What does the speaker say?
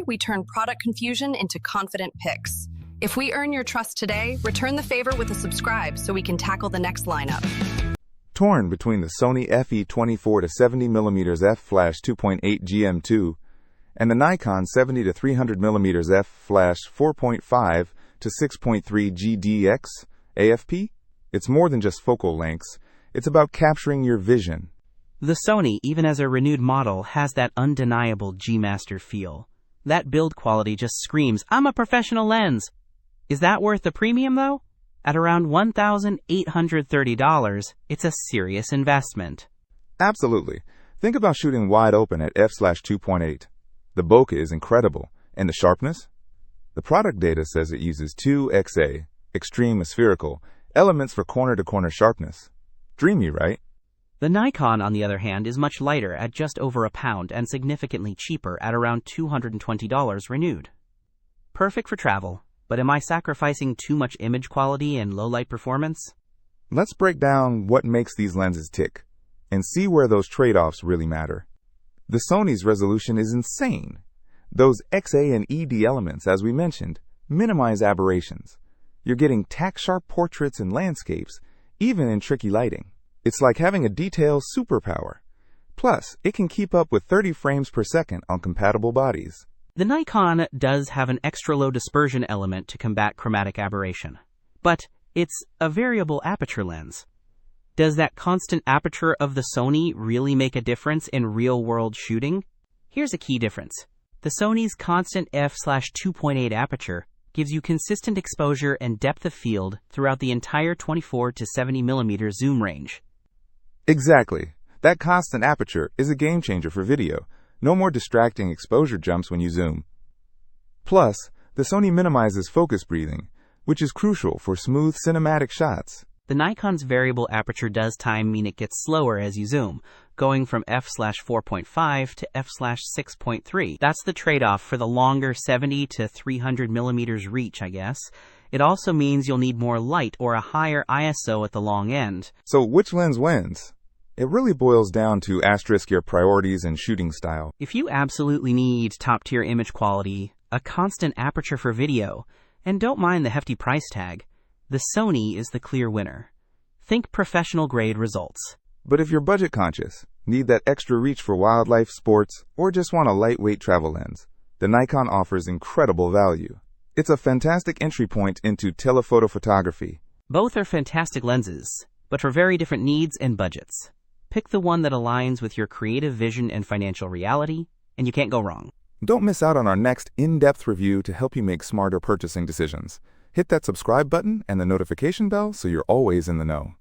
we turn product confusion into confident picks. If we earn your trust today, return the favor with a subscribe so we can tackle the next lineup. Torn between the Sony FE 24-70mm F2.8 GM II and the Nikon 70-300mm F4.5 to 6.3 GDX AFP, it's more than just focal lengths. It's about capturing your vision. The Sony, even as a renewed model, has that undeniable G-Master feel. That build quality just screams, I'm a professional lens. Is that worth the premium, though? At around $1,830, it's a serious investment. Absolutely. Think about shooting wide open at f/2.8. The bokeh is incredible. And the sharpness? The product data says it uses 2XA, extreme spherical, elements for corner-to-corner sharpness. Dreamy, right? The Nikon, on the other hand, is much lighter at just over a pound and significantly cheaper at around $220 renewed. Perfect for travel, but am I sacrificing too much image quality and low-light performance? Let's break down what makes these lenses tick and see where those trade-offs really matter. The Sony's resolution is insane. Those XA and ED elements, as we mentioned, minimize aberrations. You're getting tack-sharp portraits and landscapes, even in tricky lighting. It's like having a detail superpower. Plus, it can keep up with 30 frames per second on compatible bodies. The Nikon does have an extra low dispersion element to combat chromatic aberration, but it's a variable aperture lens. Does that constant aperture of the Sony really make a difference in real-world shooting? Here's a key difference. The Sony's constant f/2.8 aperture gives you consistent exposure and depth of field throughout the entire 24-70mm zoom range. Exactly. That constant aperture is a game changer for video. No more distracting exposure jumps when you zoom. Plus, the Sony minimizes focus breathing, which is crucial for smooth cinematic shots. The Nikon's variable aperture does time mean it gets slower as you zoom, going from f/4.5 to f/6.3. That's the trade-off for the longer 70-300mm reach, I guess. It also means you'll need more light or a higher ISO at the long end. So which lens wins? It really boils down to your priorities and shooting style. If you absolutely need top-tier image quality, a constant aperture for video, and don't mind the hefty price tag, the Sony is the clear winner. Think professional-grade results. But if you're budget conscious, need that extra reach for wildlife, sports, or just want a lightweight travel lens, the Nikon offers incredible value. It's a fantastic entry point into telephoto photography. Both are fantastic lenses, but for very different needs and budgets. Pick the one that aligns with your creative vision and financial reality, and you can't go wrong. Don't miss out on our next in-depth review to help you make smarter purchasing decisions. Hit that subscribe button and the notification bell so you're always in the know.